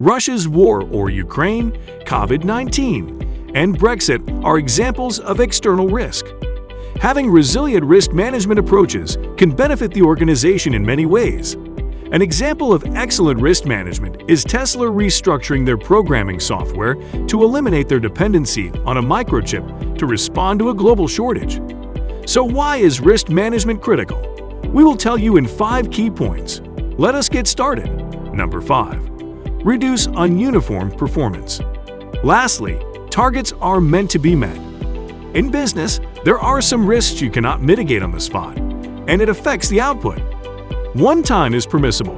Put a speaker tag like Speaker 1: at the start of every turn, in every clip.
Speaker 1: Russia's war or Ukraine, COVID-19, and Brexit are examples of external risk. Having resilient risk management approaches can benefit the organization in many ways. An example of excellent risk management is Tesla restructuring their programming software to eliminate their dependency on a microchip to respond to a global shortage. So why is risk management critical? We will tell you in 5 key points. Let us get started. Number 5. Reduce ununiform performance. Lastly, targets are meant to be met. In business, there are some risks you cannot mitigate on the spot, and it affects the output. One time is permissible,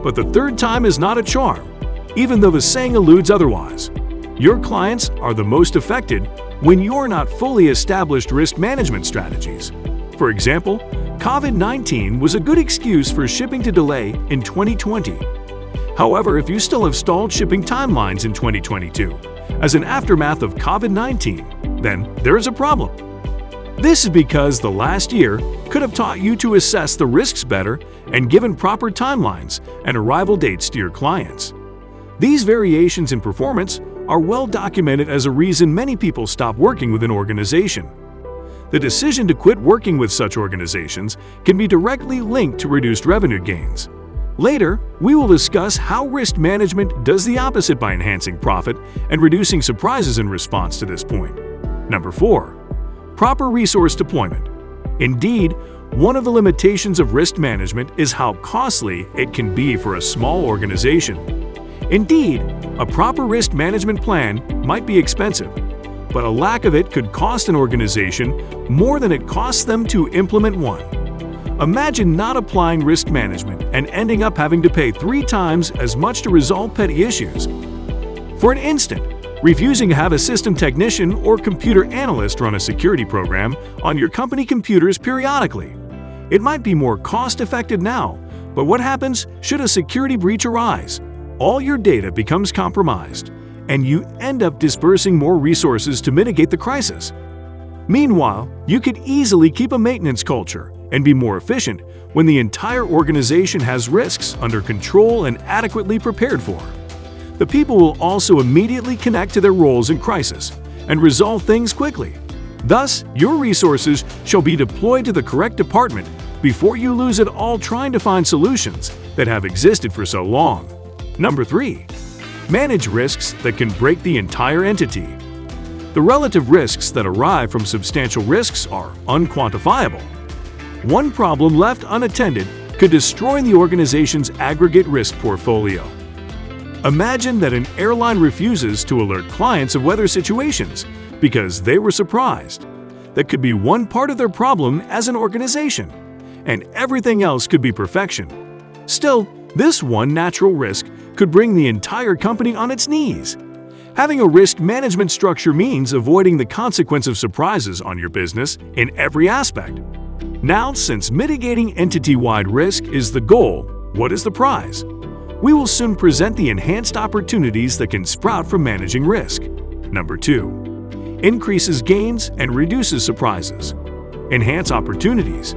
Speaker 1: but the third time is not a charm, even though the saying alludes otherwise. Your clients are the most affected when you're not fully established risk management strategies. For example, COVID-19 was a good excuse for shipping to delay in 2020. However, if you still have stalled shipping timelines in 2022 as an aftermath of COVID-19, then there is a problem. This is because the last year could have taught you to assess the risks better and given proper timelines and arrival dates to your clients. These variations in performance are well documented as a reason many people stop working with an organization. The decision to quit working with such organizations can be directly linked to reduced revenue gains. Later, we will discuss how risk management does the opposite by enhancing profit and reducing surprises in response to this point. Number 4. Proper resource deployment. Indeed, one of the limitations of risk management is how costly it can be for a small organization. Indeed, a proper risk management plan might be expensive, but a lack of it could cost an organization more than it costs them to implement one. Imagine not applying risk management and ending up having to pay 3 times as much to resolve petty issues. For an instant, refusing to have a system technician or computer analyst run a security program on your company computers periodically. It might be more cost-effective now, but what happens should a security breach arise? All your data becomes compromised, and you end up dispersing more resources to mitigate the crisis. Meanwhile, you could easily keep a maintenance culture and be more efficient when the entire organization has risks under control and adequately prepared for. The people will also immediately connect to their roles in crisis and resolve things quickly. Thus, your resources shall be deployed to the correct department before you lose it all trying to find solutions that have existed for so long. Number 3. Manage risks that can break the entire entity. The relative risks that arise from substantial risks are unquantifiable. One problem left unattended could destroy the organization's aggregate risk portfolio. Imagine that an airline refuses to alert clients of weather situations because they were surprised. That could be one part of their problem as an organization, and everything else could be perfection. Still, this one natural risk could bring the entire company on its knees. Having a risk management structure means avoiding the consequence of surprises on your business in every aspect. Now, since mitigating entity-wide risk is the goal, what is the prize? We will soon present the enhanced opportunities that can sprout from managing risk. Number 2. Increases gains and reduces surprises. Enhance opportunities.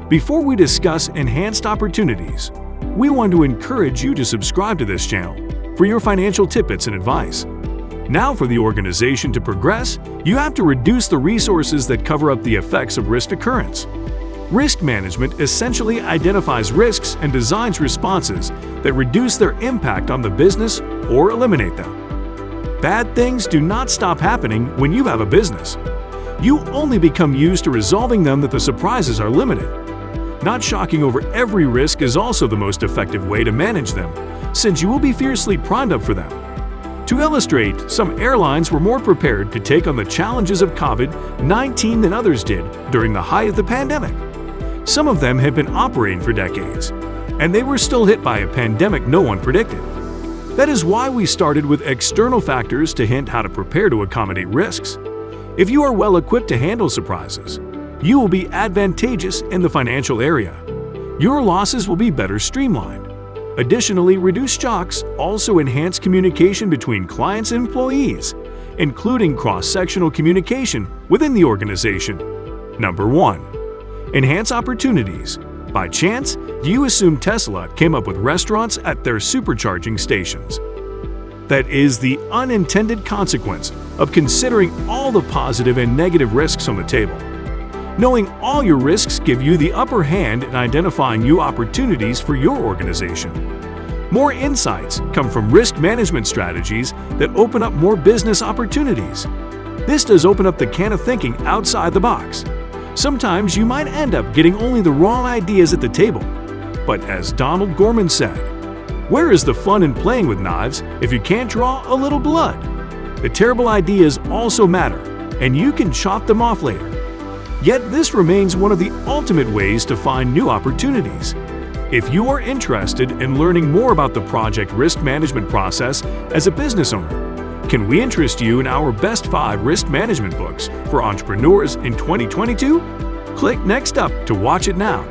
Speaker 1: Before we discuss enhanced opportunities, we want to encourage you to subscribe to this channel for your financial tidbits and advice. Now, for the organization to progress, you have to reduce the resources that cover up the effects of risk occurrence. Risk management essentially identifies risks and designs responses that reduce their impact on the business or eliminate them. Bad things do not stop happening when you have a business. You only become used to resolving them that the surprises are limited. Not shocking over every risk is also the most effective way to manage them, since you will be fiercely primed up for them. To illustrate, some airlines were more prepared to take on the challenges of COVID-19 than others did during the height of the pandemic. Some of them had been operating for decades, and they were still hit by a pandemic no one predicted. That is why we started with external factors to hint how to prepare to accommodate risks. If you are well equipped to handle surprises, you will be advantageous in the financial area. Your losses will be better streamlined. Additionally, reduced shocks also enhance communication between clients and employees, including cross-sectional communication within the organization. Number 1. Enhance opportunities. By chance, do you assume Tesla came up with restaurants at their supercharging stations? That is the unintended consequence of considering all the positive and negative risks on the table. Knowing all your risks give you the upper hand in identifying new opportunities for your organization. More insights come from risk management strategies that open up more business opportunities. This does open up the can of thinking outside the box. Sometimes you might end up getting only the wrong ideas at the table. But as Donald Gorman said, "Where is the fun in playing with knives if you can't draw a little blood?" The terrible ideas also matter, and you can chop them off later. Yet this remains one of the ultimate ways to find new opportunities. If you are interested in learning more about the project risk management process as a business owner, can we interest you in our Best 5 Risk Management Books for Entrepreneurs in 2022? Click Next Up to watch it now.